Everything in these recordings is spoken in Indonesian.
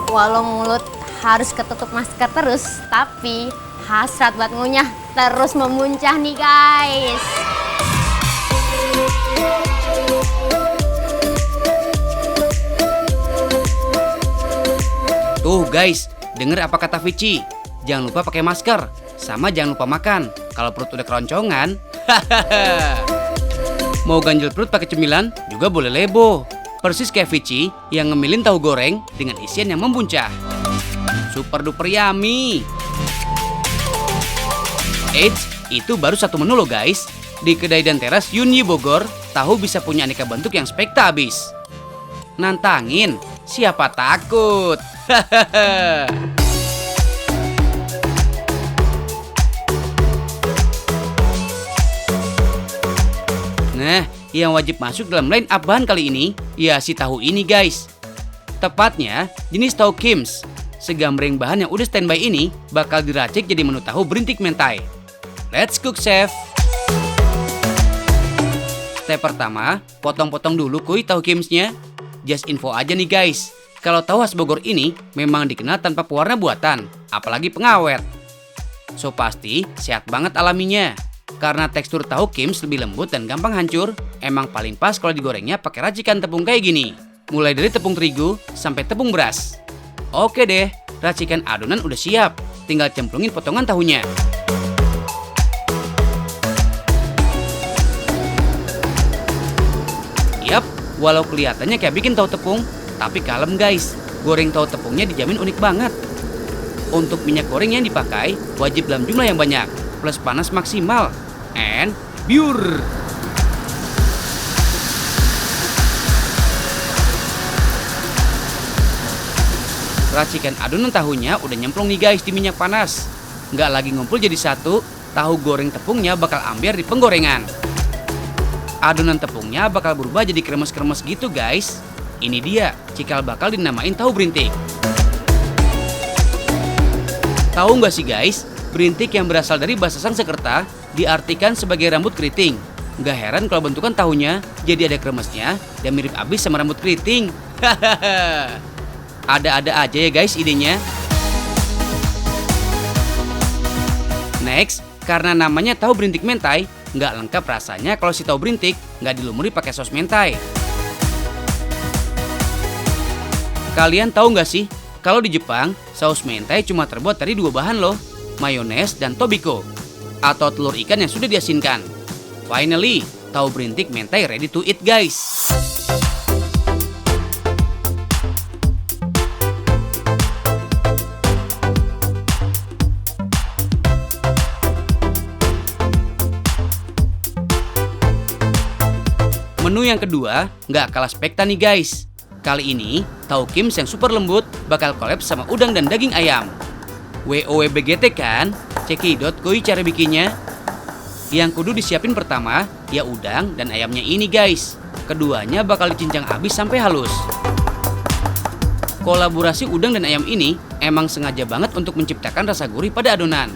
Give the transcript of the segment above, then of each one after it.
Walau mulut harus ketutup masker terus, tapi hasrat buat ngunyah terus memuncah nih guys. Tuh guys, denger apa kata Vici? Jangan lupa pakai masker, sama jangan lupa makan. Kalau perut udah keroncongan, mau ganjel perut pakai cemilan juga boleh lebo. Persis kayak Vici yang ngemilin tahu goreng dengan isian yang membuncah. Super duper yummy. Eits, itu baru satu menu loh guys. Di kedai dan teras Yunyi Bogor, tahu bisa punya aneka bentuk yang spekta abis. Nantangin, siapa takut? Nah, yang wajib masuk dalam line up bahan kali ini, ya si tahu ini guys. Tepatnya, jenis tahu Kim's. Segambreng bahan yang udah standby ini bakal diracik jadi menu tahu berintik mentai. Let's cook, chef! Step pertama, potong-potong dulu kuy tahu Kim's-nya. Just info aja nih guys, kalau tahu khas Bogor ini memang dikenal tanpa pewarna buatan, apalagi pengawet. So pasti sehat banget alaminya. Karena tekstur tahu Kim's lebih lembut dan gampang hancur, emang paling pas kalau digorengnya pakai racikan tepung kayak gini. Mulai dari tepung terigu sampai tepung beras. Oke deh, racikan adonan udah siap. Tinggal cemplungin potongan tahunya. Yap, walau kelihatannya kayak bikin tahu tepung, tapi kalem guys. Goreng tahu tepungnya dijamin unik banget. Untuk minyak goreng yang dipakai, wajib dalam jumlah yang banyak. Plus panas maksimal. And pure. Racikan adonan tahunya udah nyemplung nih guys di minyak panas. Nggak lagi ngumpul jadi satu, tahu goreng tepungnya bakal ambiar di penggorengan. Adonan tepungnya bakal berubah jadi kremes-kremes gitu guys. Ini dia, cikal bakal dinamain tahu berintik. Tahu nggak sih guys, berintik yang berasal dari bahasa Sanskerta diartikan sebagai rambut keriting. Nggak heran kalau bentukan tahunya jadi ada kremesnya dan mirip abis sama rambut keriting. Hahaha. Ada-ada aja ya guys idenya. Next, karena namanya tahu berintik mentai, nggak lengkap rasanya kalau si tahu berintik nggak dilumuri pakai saus mentai. Kalian tahu nggak sih, kalau di Jepang, saus mentai cuma terbuat dari dua bahan loh, mayones dan tobiko, atau telur ikan yang sudah diasinkan. Finally, tahu berintik mentai ready to eat guys. Menu yang kedua nggak kalah spekta nih guys. Kali ini, tahu Kim's yang super lembut bakal collab sama udang dan daging ayam. WOWBGT kan? Cekidot kuy cara bikinnya. Yang kudu disiapin pertama, ya udang dan ayamnya ini guys. Keduanya bakal dicincang habis sampai halus. Kolaborasi udang dan ayam ini emang sengaja banget untuk menciptakan rasa gurih pada adonan.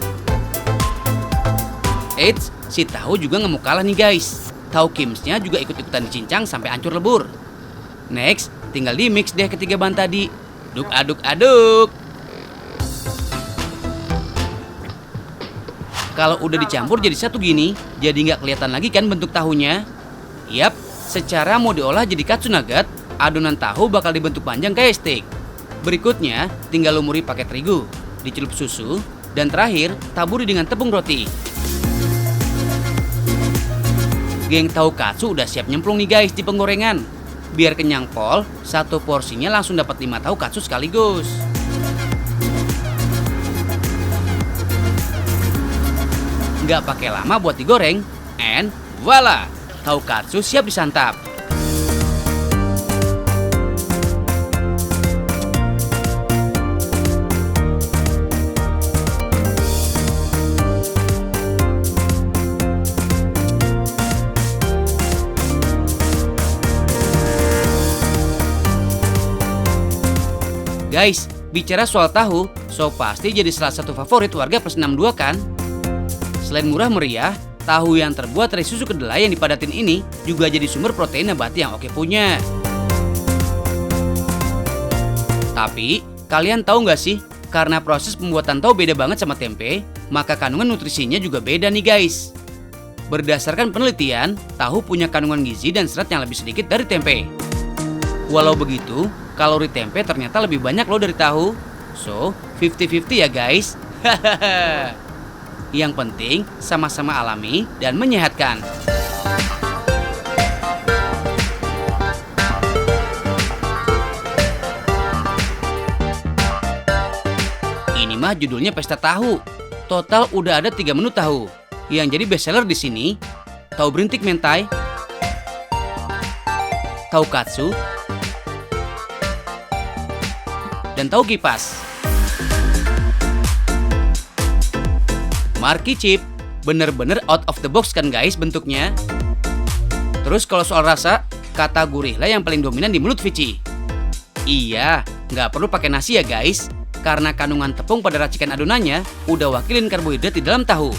Eits, si tahu juga nggak mau kalah nih guys. Tahu Kim's-nya juga ikut-ikutan dicincang sampai hancur lebur. Next, tinggal di mix deh ketiga bahan tadi. Aduk-aduk. Kalau udah dicampur jadi satu gini, jadi nggak kelihatan lagi kan bentuk tahunya? Yap, secara mau diolah jadi katsu nugget, adonan tahu bakal dibentuk panjang kayak steak. Berikutnya, tinggal lumuri pakai terigu, dicelup susu, dan terakhir taburi dengan tepung roti. Geng tahu katsu udah siap nyemplung nih guys di penggorengan. Biar kenyang pol, satu porsinya langsung dapat 5 tahu katsu sekaligus. Nggak pakai lama buat digoreng, and voila, tahu katsu siap disantap. Guys, Bicara soal tahu, so pasti jadi salah satu favorit warga plus 62 kan? Selain murah meriah, tahu yang terbuat dari susu kedelai yang dipadatin ini juga jadi sumber protein nabati yang oke punya. Tapi, kalian tahu nggak sih? Karena proses pembuatan tahu beda banget sama tempe, maka kandungan nutrisinya juga beda nih guys. Berdasarkan penelitian, tahu punya kandungan gizi dan serat yang lebih sedikit dari tempe. Walau begitu, kalori tempe ternyata lebih banyak loh dari tahu. So, 50-50 ya guys. Yang penting, sama-sama alami dan menyehatkan. Ini mah judulnya Pesta Tahu. Total udah ada 3 menu tahu. Yang jadi bestseller di sini, tahu berintik mentai, tahu katsu, dan tahu kipas. Marky Chip, bener-bener out of the box kan guys bentuknya. Terus kalau soal rasa, kata gurihlah yang paling dominan di mulut Vici. Iya, nggak perlu pakai nasi ya guys, karena kandungan tepung pada racikan adonannya udah wakilin karbohidrat di dalam tahu.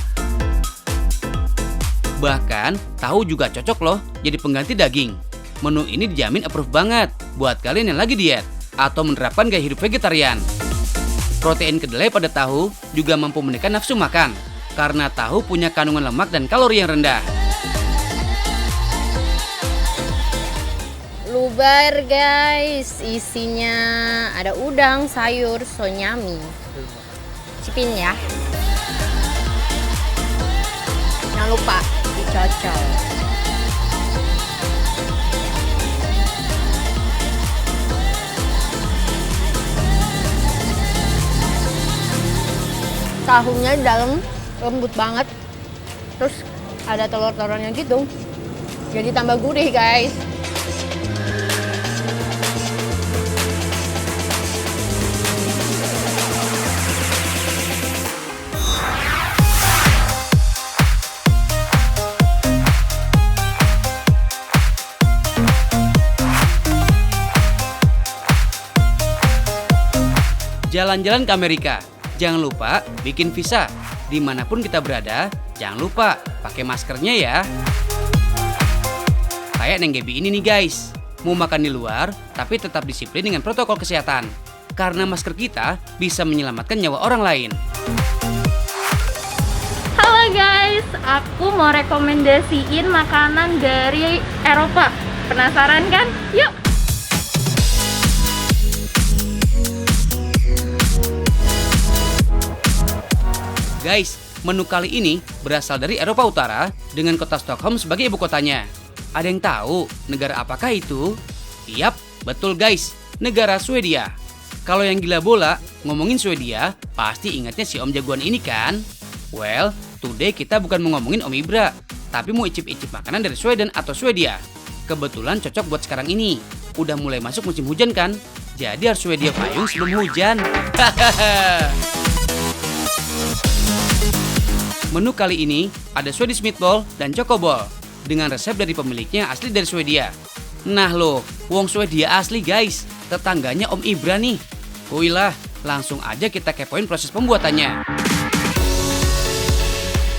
Bahkan, tahu juga cocok loh jadi pengganti daging. Menu ini dijamin approve banget buat kalian yang lagi diet atau menerapkan gaya hidup vegetarian. Protein kedelai pada tahu juga mampu menekan nafsu makan, karena tahu punya kandungan lemak dan kalori yang rendah. Luber guys, isinya ada udang, sayur, so yummy. Cipin ya. Jangan lupa dicocol. Tahunya di dalam lembut banget. Terus ada telur-telurnya gitu. Jadi tambah gurih guys. Jalan-jalan ke Amerika, jangan lupa bikin visa. Dimanapun kita berada, jangan lupa pakai maskernya ya. Kayak Neng Gaby ini nih guys, mau makan di luar tapi tetap disiplin dengan protokol kesehatan. Karena masker kita bisa menyelamatkan nyawa orang lain. Halo guys, aku mau rekomendasiin makanan dari Eropa. Penasaran kan? Yuk! Guys, menu kali ini berasal dari Eropa Utara dengan kota Stockholm sebagai ibu kotanya. Ada yang tahu negara apakah itu? Yap, betul guys, negara Swedia. Kalau yang gila bola, ngomongin Swedia, pasti ingatnya si om jagoan ini kan? Well, today kita bukan mau ngomongin Om Ibra, tapi mau icip-icip makanan dari Sweden atau Swedia. Kebetulan cocok buat sekarang ini. Udah mulai masuk musim hujan kan? Jadi harus Swedia payung sebelum hujan. Menu kali ini ada Swedish Meatball dan Choco Ball dengan resep dari pemiliknya asli dari Swedia. Nah loh, wong Swedia asli guys, tetangganya Om Ibra nih. Kuilah, langsung aja kita kepoin proses pembuatannya.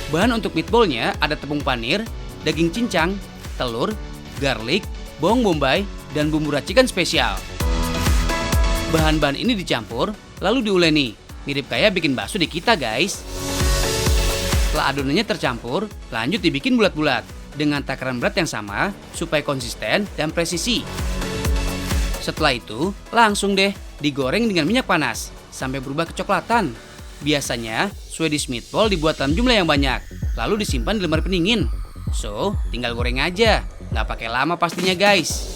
Bahan untuk meatballnya ada tepung panir, daging cincang, telur, garlic, bawang bombay, dan bumbu racikan spesial. Bahan-bahan ini dicampur, lalu diuleni, mirip kayak bikin bakso di kita guys. Setelah adonannya tercampur, lanjut dibikin bulat-bulat dengan takaran berat yang sama supaya konsisten dan presisi. Setelah itu, langsung deh digoreng dengan minyak panas sampai berubah kecoklatan. Biasanya, Swedish Meatball dibuat dalam jumlah yang banyak, lalu disimpan di lemari pendingin. So, tinggal goreng aja, nggak pakai lama pastinya guys.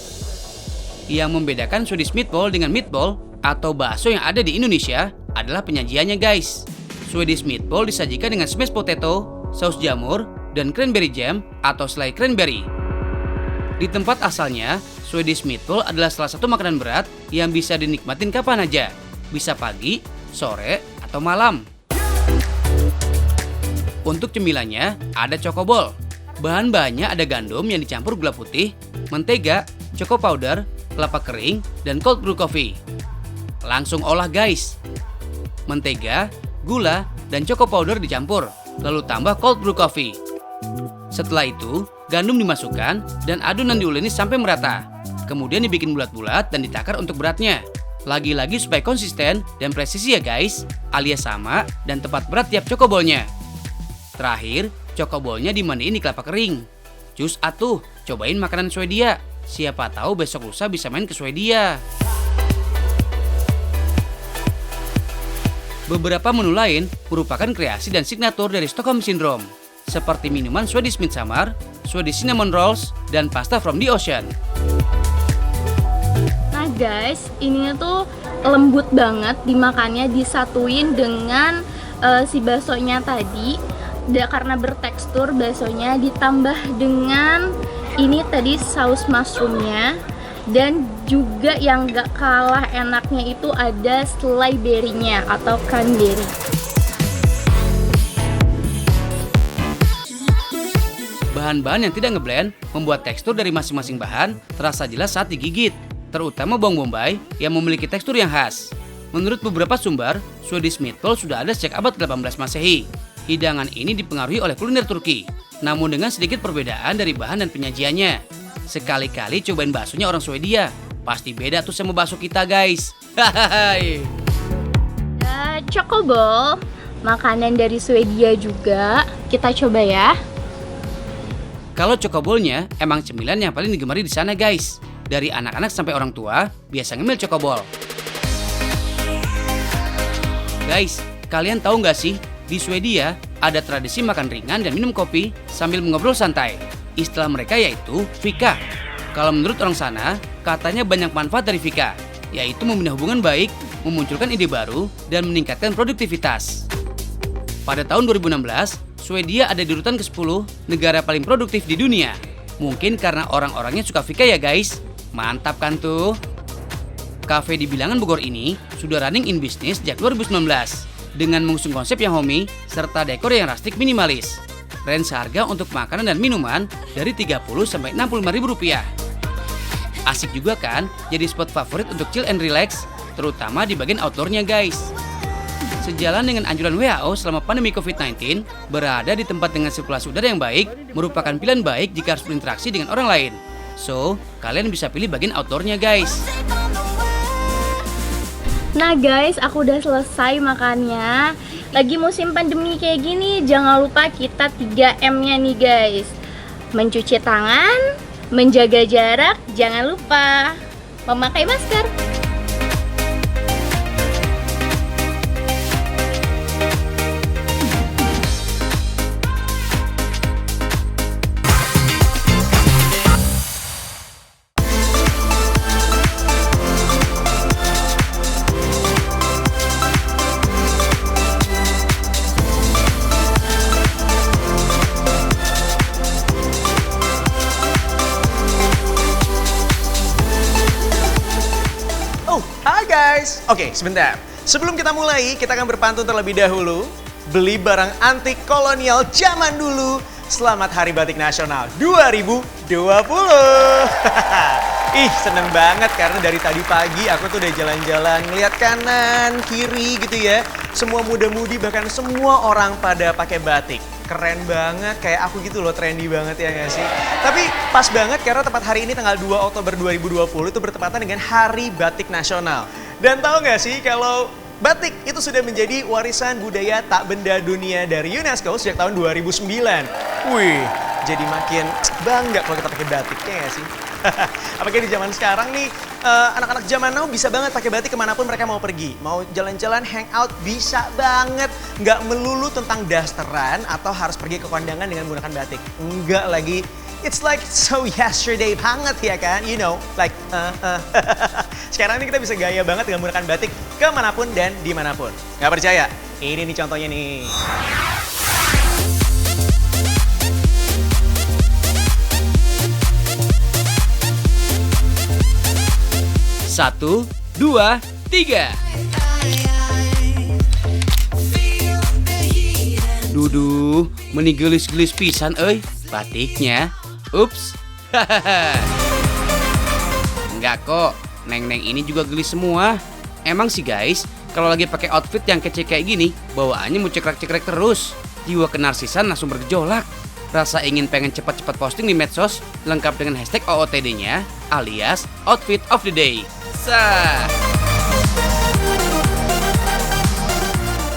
Yang membedakan Swedish Meatball dengan meatball atau bakso yang ada di Indonesia adalah penyajiannya guys. Swedish Meatball disajikan dengan smashed potato, saus jamur, dan cranberry jam atau selai cranberry. Di tempat asalnya, Swedish Meatball adalah salah satu makanan berat yang bisa dinikmatin kapan aja. Bisa pagi, sore, atau malam. Untuk cemilannya, ada Choco Ball. Bahan-bahannya ada gandum yang dicampur gula putih, mentega, choco powder, kelapa kering, dan cold brew coffee. Langsung olah guys. Mentega, gula, dan choco powder dicampur, lalu tambah cold brew coffee. Setelah itu, gandum dimasukkan dan adonan diuleni sampai merata. Kemudian dibikin bulat-bulat dan ditakar untuk beratnya. Lagi-lagi supaya konsisten dan presisi ya guys, alias sama dan tepat berat tiap cokoballnya. Terakhir, cokoballnya dimandiin di kelapa kering. Cus atuh, cobain makanan Swedia. Siapa tahu besok lusa bisa main ke Swedia. Beberapa menu lain merupakan kreasi dan signatur dari Stockholm Syndrome, seperti minuman Swedish Midsummer, Swedish Cinnamon Rolls, dan pasta from the ocean. Nah guys, ini tuh lembut banget dimakannya, disatuin dengan si baksonya tadi. Karena bertekstur baksonya, ditambah dengan ini tadi saus mushroomnya. Dan juga yang gak kalah enaknya itu ada selai berry-nya atau cranberry. Bahan-bahan yang tidak ngeblend membuat tekstur dari masing-masing bahan terasa jelas saat digigit, terutama bawang bombay yang memiliki tekstur yang khas. Menurut beberapa sumber, Swedish meatball sudah ada sejak abad ke-18 Masehi. Hidangan ini dipengaruhi oleh kuliner Turki, namun dengan sedikit perbedaan dari bahan dan penyajiannya. Sekali-kali cobain baksonya orang Swedia, pasti beda tuh sama bakso kita guys. Hahaha. Chocoball, makanan dari Swedia juga, kita coba ya. Kalau cokoballnya emang cemilan yang paling digemari di sana guys. Dari anak-anak sampai orang tua biasa ngemil cokoball. Guys, kalian tahu nggak sih di Swedia ada tradisi makan ringan dan minum kopi sambil mengobrol santai. Istilah mereka yaitu fika. Kalau menurut orang sana, katanya banyak manfaat dari fika, yaitu membina hubungan baik, memunculkan ide baru, dan meningkatkan produktivitas. Pada tahun 2016, Swedia ada di urutan ke-10 negara paling produktif di dunia. Mungkin karena orang-orangnya suka fika ya guys. Mantap kan tuh? Cafe di bilangan Bogor ini sudah running in business sejak 2019 dengan mengusung konsep yang homey serta dekor yang rustic minimalis. Range harga untuk makanan dan minuman dari 30 sampai 65 ribu rupiah. Asik juga kan jadi spot favorit untuk chill and relax, terutama di bagian outdoornya guys. Sejalan dengan anjuran WHO selama pandemi COVID-19, berada di tempat dengan sirkulasi udara yang baik merupakan pilihan baik jika harus berinteraksi dengan orang lain. So, kalian bisa pilih bagian outdoornya guys. Nah guys, aku udah selesai makannya. Lagi musim pandemi kayak gini, jangan lupa kita 3M-nya nih guys. Mencuci tangan, menjaga jarak, jangan lupa memakai masker. Oke, sebentar. Sebelum kita mulai, kita akan berpantun terlebih dahulu. Beli barang antik kolonial zaman dulu. Selamat Hari Batik Nasional 2020. Ih, seneng banget karena dari tadi pagi aku tuh udah jalan-jalan ngeliat kanan, kiri gitu ya. Semua muda-mudi bahkan semua orang pada pakai batik. Keren banget, kayak aku gitu loh, trendy banget ya nggak sih? Tapi pas banget karena tepat hari ini tanggal 2 Oktober 2020 itu bertepatan dengan Hari Batik Nasional. Dan tahu nggak sih kalau batik itu sudah menjadi warisan budaya tak benda dunia dari UNESCO sejak tahun 2009. Wih, jadi makin bangga kalau kita pakai batik, ya nggak sih? Apalagi di zaman sekarang nih, anak-anak zaman now bisa banget pakai batik kemanapun mereka mau pergi. Mau jalan-jalan, hangout, bisa banget. Nggak melulu tentang dasteran atau harus pergi ke kondangan dengan menggunakan batik. Enggak lagi. It's like so yesterday banget ya kan, you know, like Sekarang ini kita bisa gaya banget dengan menggunakan batik kemanapun dan dimanapun. Nggak percaya? Ini nih contohnya nih. Satu, dua, tiga. Duduh, meni gelis-gelis pisan euy batiknya. Ups. Enggak kok, neng-neng ini juga gelis semua. Emang sih guys, kalau lagi pakai outfit yang kece kayak gini, bawaannya mau cekrek-cekrek terus. Jiwa kenarsisan langsung bergejolak. Rasa ingin pengen cepat-cepat posting di medsos, lengkap dengan hashtag OOTD-nya, alias Outfit of the Day. Sah!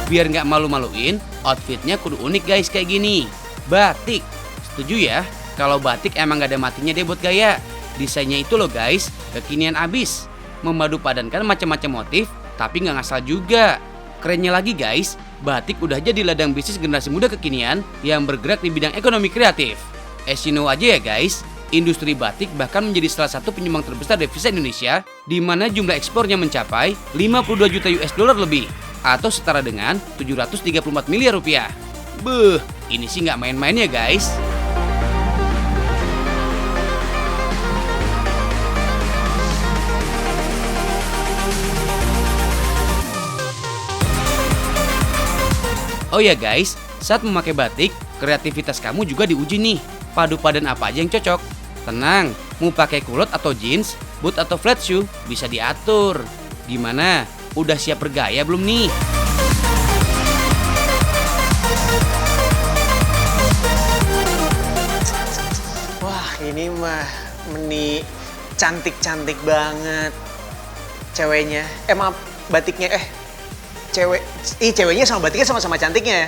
Biar nggak malu-maluin, outfitnya kudu unik guys kayak gini. Batik. Setuju ya? Kalau batik emang nggak ada matinya deh buat gaya. Desainnya itu loh guys, kekinian abis. Memadu padankan macam-macam motif, tapi nggak ngasal juga. Kerennya lagi guys, batik udah jadi ladang bisnis generasi muda kekinian yang bergerak di bidang ekonomi kreatif. As you know aja ya guys, industri batik bahkan menjadi salah satu penyumbang terbesar devisa Indonesia, di mana jumlah ekspornya mencapai 52 juta US dollar lebih, atau setara dengan 734 miliar rupiah. Beuh, ini sih nggak main-main ya guys. Oh ya guys, saat memakai batik, kreativitas kamu juga diuji nih. Padu padan apa aja yang cocok? Tenang, mau pakai kulot atau jeans, boot atau flat shoe, bisa diatur. Gimana? Udah siap bergaya belum nih? Wah, ini mah meni cantik-cantik banget ceweknya. Maaf, batiknya ceweknya sama batiknya sama-sama cantiknya ya.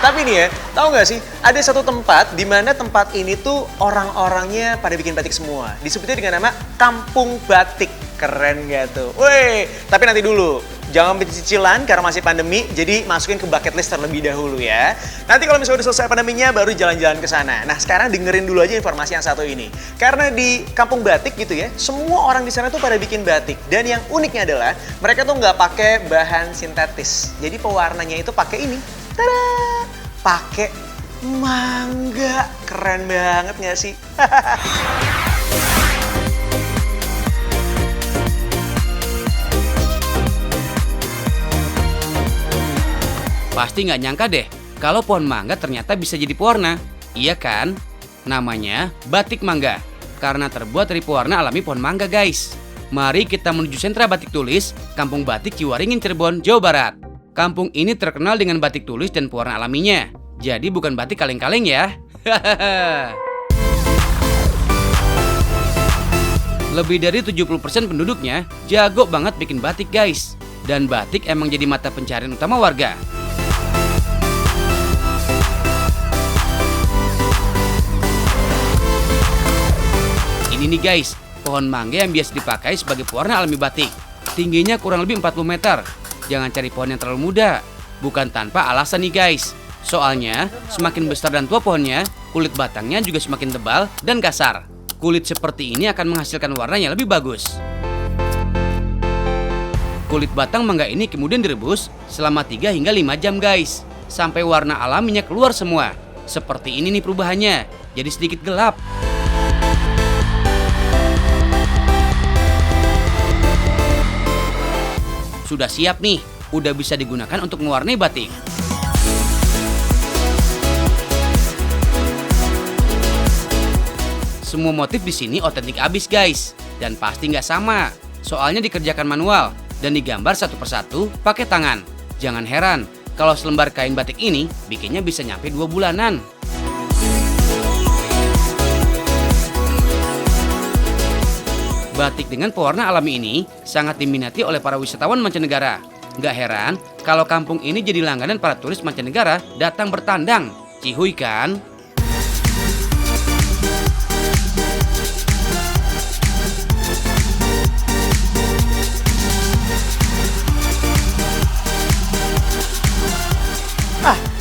Tapi nih ya, tahu nggak sih, ada satu tempat di mana tempat ini tuh orang-orangnya pada bikin batik semua. Disebutnya dengan nama Kampung Batik. Keren gak tuh? Woi, tapi nanti dulu. Jangan bercicilan karena masih pandemi, jadi masukin ke bucket list terlebih dahulu ya. Nanti kalau misalnya udah selesai pandeminya, baru jalan-jalan ke sana. Nah, sekarang dengerin dulu aja informasi yang satu ini. Karena di Kampung Batik gitu ya, semua orang di sana tuh pada bikin batik. Dan yang uniknya adalah, mereka tuh nggak pakai bahan sintetis. Jadi pewarnanya itu pakai ini. Tada! Pakai mangga. Keren banget nggak sih? Pasti nggak nyangka deh, kalau pohon mangga ternyata bisa jadi pewarna. Iya kan? Namanya batik mangga, karena terbuat dari pewarna alami pohon mangga guys. Mari kita menuju sentra batik tulis, Kampung Batik Ciwaringin, Cirebon, Jawa Barat. Kampung ini terkenal dengan batik tulis dan pewarna alaminya. Jadi bukan batik kaleng-kaleng ya. Lebih dari 70% penduduknya jago banget bikin batik guys. Dan batik emang jadi mata pencarian utama warga. Ini nih guys, pohon mangga yang biasa dipakai sebagai pewarna alami batik. Tingginya kurang lebih 40 meter. Jangan cari pohon yang terlalu muda. Bukan tanpa alasan nih guys. Soalnya, semakin besar dan tua pohonnya, kulit batangnya juga semakin tebal dan kasar. Kulit seperti ini akan menghasilkan warna yang lebih bagus. Kulit batang mangga ini kemudian direbus selama 3 hingga 5 jam guys. Sampai warna alaminya keluar semua. Seperti ini nih perubahannya, jadi sedikit gelap. Sudah siap nih, udah bisa digunakan untuk mewarnai batik. Semua motif di sini otentik abis guys, dan pasti nggak sama. Soalnya dikerjakan manual dan digambar satu persatu pakai tangan. Jangan heran kalau selembar kain batik ini bikinnya bisa nyampe 2 bulanan. Batik dengan pewarna alami ini sangat diminati oleh para wisatawan mancanegara. Gak heran kalau kampung ini jadi langganan para turis mancanegara datang bertandang. Cihuy kan?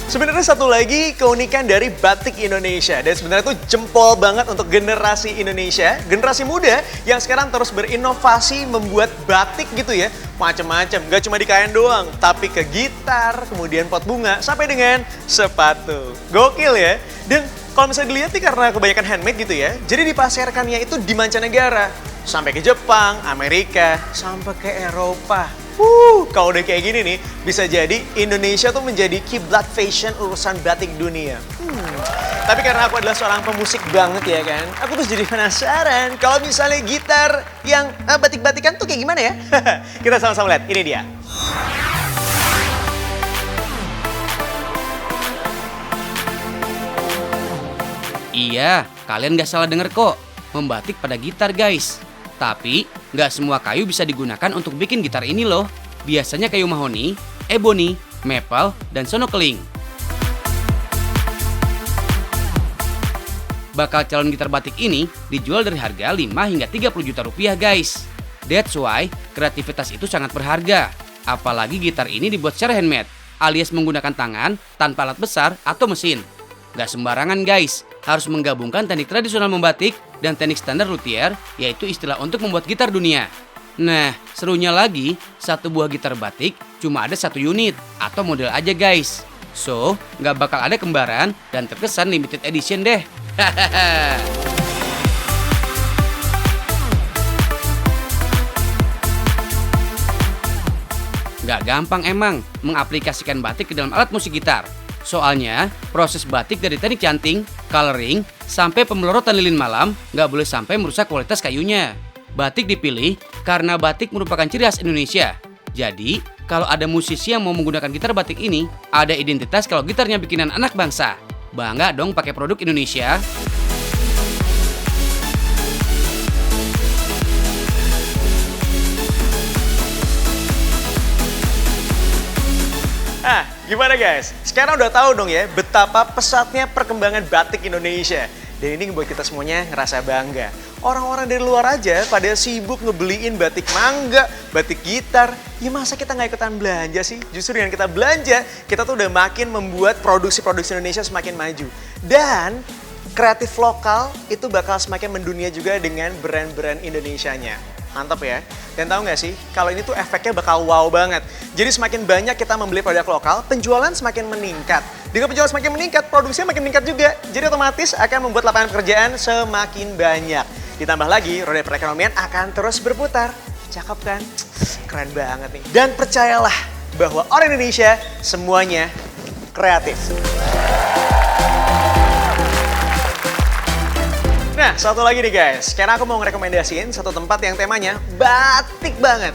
Sebenarnya satu lagi keunikan dari batik Indonesia, dan sebenarnya tuh jempol banget untuk generasi Indonesia, generasi muda yang sekarang terus berinovasi membuat batik gitu ya, macam-macam, gak cuma di kain doang, tapi ke gitar, kemudian pot bunga, sampai dengan sepatu. Gokil ya. Dan kalau misalnya dilihat nih karena kebanyakan handmade gitu ya, jadi dipasarkannya itu di mancanegara, sampai ke Jepang, Amerika, sampai ke Eropa. Kalau udah kayak gini nih, bisa jadi Indonesia tuh menjadi kiblat fashion urusan batik dunia. Tapi karena aku adalah seorang pemusik banget ya kan, aku tuh jadi penasaran kalau misalnya gitar yang batik-batikan tuh kayak gimana ya? Kita sama-sama lihat, ini dia. Iya, kalian gak salah denger kok. Membatik pada gitar guys. Tapi, gak semua kayu bisa digunakan untuk bikin gitar ini loh. Biasanya kayu mahoni, ebony, maple, dan sono keling. Bakal calon gitar batik ini dijual dari harga 5 hingga 30 juta rupiah guys. That's why, kreativitas itu sangat berharga. Apalagi gitar ini dibuat secara handmade, alias menggunakan tangan tanpa alat besar atau mesin. Gak sembarangan guys, harus menggabungkan teknik tradisional membatik dan teknik standar luthier, yaitu istilah untuk membuat gitar dunia. Nah, serunya lagi, satu buah gitar batik cuma ada satu unit atau model aja guys. So, gak bakal ada kembaran dan terkesan limited edition deh. Gak gampang emang mengaplikasikan batik ke dalam alat musik gitar. Soalnya, proses batik dari teknik canting, coloring, sampai pemelorotan lilin malam nggak boleh sampai merusak kualitas kayunya. Batik dipilih karena batik merupakan ciri khas Indonesia. Jadi, kalau ada musisi yang mau menggunakan gitar batik ini, ada identitas kalau gitarnya bikinan anak bangsa. Bangga dong pakai produk Indonesia. Ah, gimana guys? Sekarang udah tahu dong ya betapa pesatnya perkembangan batik Indonesia. Dan ini ngebuat kita semuanya ngerasa bangga. Orang-orang dari luar aja pada sibuk ngebeliin batik mangga, batik gitar. Ya masa kita nggak ikutan belanja sih? Justru dengan kita belanja, kita tuh udah makin membuat produksi-produksi Indonesia semakin maju. Dan kreatif lokal itu bakal semakin mendunia juga dengan brand-brand Indonesianya. Mantap ya. Dan tahu nggak sih, kalau ini tuh efeknya bakal wow banget. Jadi semakin banyak kita membeli produk lokal, penjualan semakin meningkat. Dengan penjualan semakin meningkat, produksinya makin meningkat juga. Jadi otomatis akan membuat lapangan pekerjaan semakin banyak. Ditambah lagi, roda perekonomian akan terus berputar. Cakep kan? Keren banget nih. Dan percayalah bahwa orang Indonesia semuanya kreatif. Nah, satu lagi nih guys. Sekarang aku mau ngerekomendasiin satu tempat yang temanya batik banget.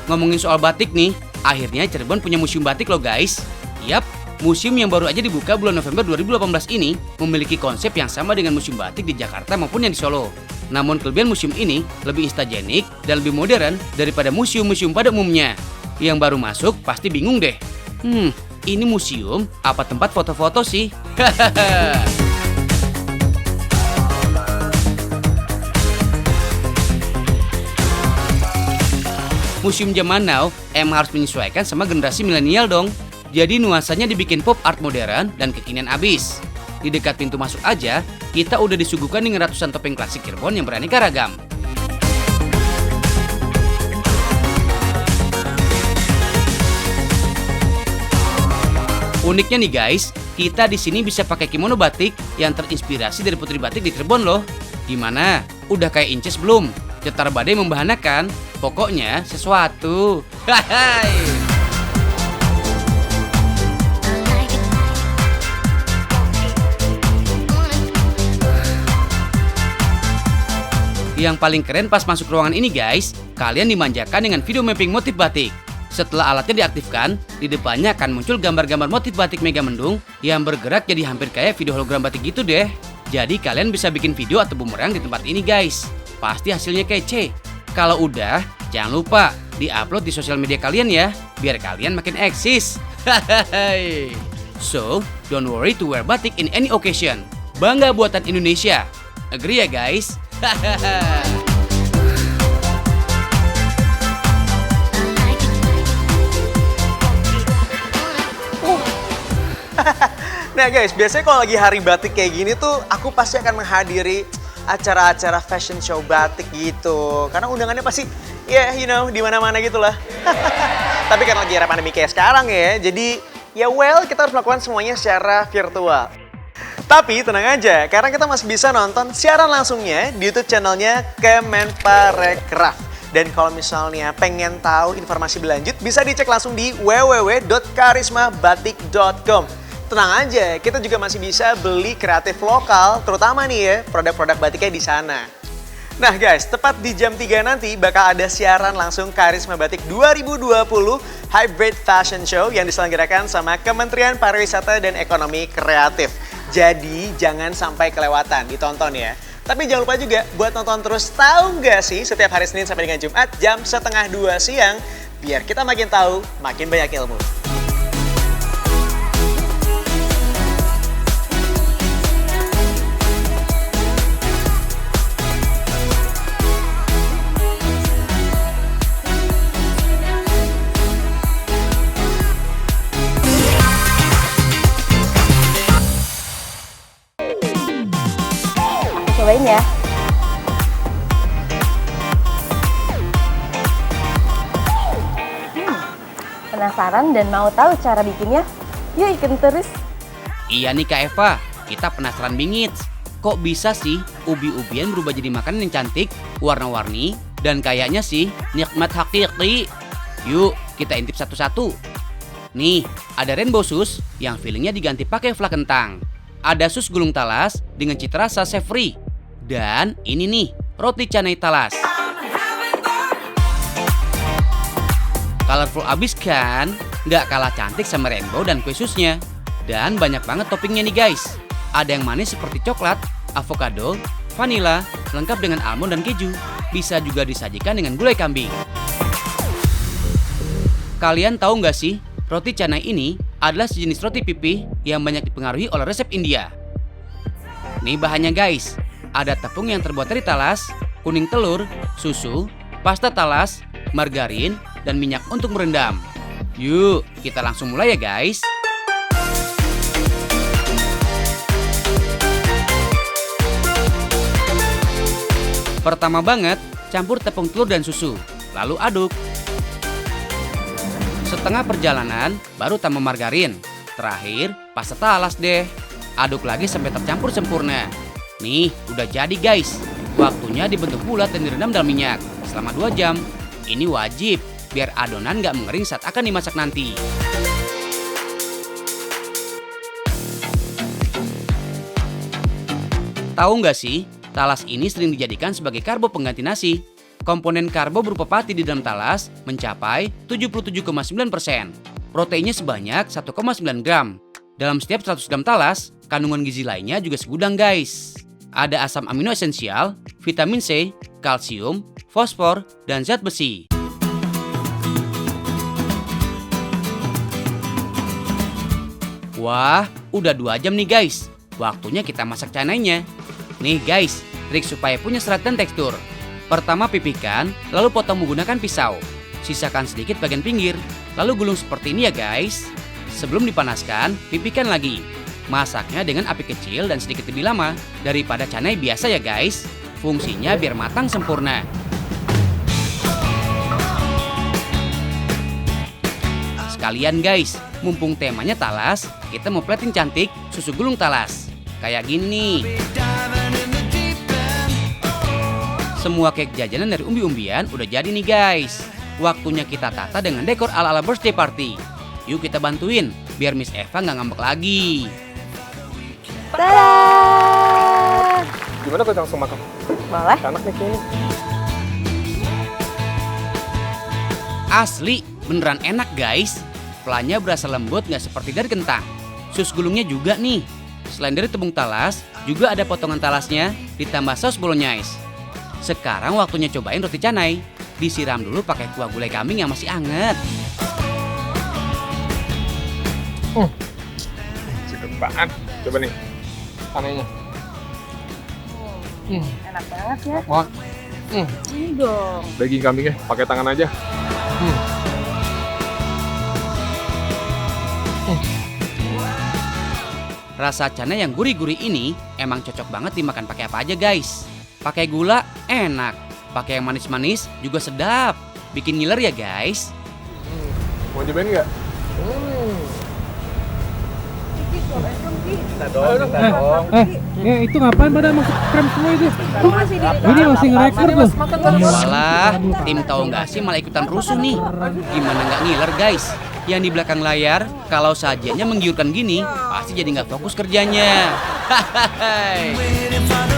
Ngomongin soal batik nih, akhirnya Cirebon punya museum batik loh guys. Yap, museum yang baru aja dibuka bulan November 2018 ini memiliki konsep yang sama dengan museum batik di Jakarta maupun yang di Solo. Namun kelebihan museum ini lebih instagenik dan lebih modern daripada museum-museum pada umumnya. Yang baru masuk pasti bingung deh. Ini museum apa tempat foto-foto sih? Museum zaman now emang harus menyesuaikan sama generasi milenial dong. Jadi nuansanya dibikin pop art modern dan kekinian abis. Di dekat pintu masuk aja, kita udah disuguhkan dengan ratusan topeng klasik Cirebon yang beraneka ragam. Uniknya nih guys, kita di sini bisa pakai kimono batik yang terinspirasi dari putri batik di Cirebon loh. Gimana? Udah kayak Inces belum? Cetar badai membahanakan, pokoknya sesuatu. Hai. Yang paling keren pas masuk ruangan ini guys, kalian dimanjakan dengan video mapping motif batik. Setelah alatnya diaktifkan, di depannya akan muncul gambar-gambar motif batik mega mendung yang bergerak jadi hampir kayak video hologram batik gitu deh. Jadi kalian bisa bikin video atau bumerang di tempat ini guys. Pasti hasilnya kece. Kalau udah, jangan lupa di-upload di sosial media kalian ya, biar kalian makin eksis. So, don't worry to wear batik in any occasion. Bangga buatan Indonesia. Agree ya guys? Nah guys, biasanya kalau lagi hari batik kayak gini tuh, aku pasti akan menghadiri acara-acara fashion show batik gitu. Karena undangannya pasti, di mana-mana gitu lah. Tapi karena lagi era pandemi kayak sekarang ya, jadi kita harus melakukan semuanya secara virtual. Tapi tenang aja, karena kita masih bisa nonton siaran langsungnya di YouTube channelnya Kemenparekraf. Dan kalau misalnya pengen tahu informasi berlanjut, bisa dicek langsung di www.karismabatik.com. Tenang aja, kita juga masih bisa beli kreatif lokal, terutama nih ya, produk-produk batiknya di sana. Nah guys, tepat di jam 3 nanti bakal ada siaran langsung Karisma Batik 2020 Hybrid Fashion Show yang diselenggarakan sama Kementerian Pariwisata dan Ekonomi Kreatif. Jadi jangan sampai kelewatan, ditonton ya. Tapi jangan lupa juga buat nonton terus, tahu nggak sih, setiap hari Senin sampai dengan Jumat jam 1:30 siang, biar kita makin tahu, makin banyak ilmu. Cobain ya. Penasaran dan mau tahu cara bikinnya? Yuk ikutin terus. Iya nih Kak Eva, kita penasaran bingit. Kok bisa sih ubi-ubian berubah jadi makanan yang cantik, warna-warni, dan kayaknya sih nikmat hakiki? Yuk kita intip satu-satu. Nih, ada rainbow sus yang fillingnya diganti pakai flak kentang. Ada sus gulung talas dengan cita rasa savory. Dan ini nih, roti canai talas. Colorful abis kan? Nggak kalah cantik sama rainbow dan kue susnya. Dan banyak banget toppingnya nih guys. Ada yang manis seperti coklat, avocado, vanila, lengkap dengan almond dan keju. Bisa juga disajikan dengan gulai kambing. Kalian tahu nggak sih, roti canai ini adalah sejenis roti pipih yang banyak dipengaruhi oleh resep India. Nih bahannya guys. Ada tepung yang terbuat dari talas, kuning telur, susu, pasta talas, margarin, dan minyak untuk merendam. Yuk, kita langsung mulai ya guys. Pertama banget, campur tepung telur dan susu, lalu aduk. Setengah perjalanan, baru tambah margarin. Terakhir, pasta talas deh. Aduk lagi sampai tercampur sempurna. Nih, udah jadi guys. Waktunya dibentuk bulat dan direndam dalam minyak selama 2 jam. Ini wajib, biar adonan nggak mengering saat akan dimasak nanti. Tahu nggak sih, talas ini sering dijadikan sebagai karbo pengganti nasi. Komponen karbo berupa pati di dalam talas mencapai 77,9%. Proteinnya sebanyak 1,9 gram. Dalam setiap 100 gram talas, kandungan gizi lainnya juga segudang guys. Ada asam amino esensial, vitamin C, kalsium, fosfor, dan zat besi. Wah, udah 2 jam nih guys. Waktunya kita masak canainya. Nih guys, trik supaya punya serat dan tekstur. Pertama pipihkan, lalu potong menggunakan pisau. Sisakan sedikit bagian pinggir, lalu gulung seperti ini ya guys. Sebelum dipanaskan, pipihkan lagi. Masaknya dengan api kecil dan sedikit lebih lama daripada canai biasa ya guys. Fungsinya biar matang sempurna. Sekalian guys, mumpung temanya talas, kita mau plating cantik susu gulung talas. Kayak gini. Semua cake jajanan dari umbi-umbian udah jadi nih guys. Waktunya kita tata dengan dekor ala-ala birthday party. Yuk kita bantuin, biar Miss Eva nggak ngambek lagi. Tada! Gimana kalau langsung makan? Boleh? Enak nih kayaknya. Asli, beneran enak guys. Pelannya berasa lembut nggak seperti dari kentang. Sus gulungnya juga nih. Selain dari tepung talas, juga ada potongan talasnya ditambah saus bolognese. Sekarang waktunya cobain roti canai. Disiram dulu pakai kuah gulai kambing yang masih anget. Sedap banget. Coba nih, canainya. Enak banget ya. Wah, Ini dong. daging kambingnya pakai tangan aja. Rasa canai yang gurih-gurih ini emang cocok banget dimakan pakai apa aja guys. Pakai gula enak, pakai yang manis-manis juga sedap. Bikin ngiler ya guys. Mau cobain nggak? Itu ngapain pada masuk frame semua itu? Ini masih nge-record loh. Walah, tim tahu nggak sih malah ikutan rusuh nih. Gimana nggak ngiler guys? Yang di belakang layar, kalau sajiannya menggiurkan gini, pasti jadi nggak fokus kerjanya. Hahaha.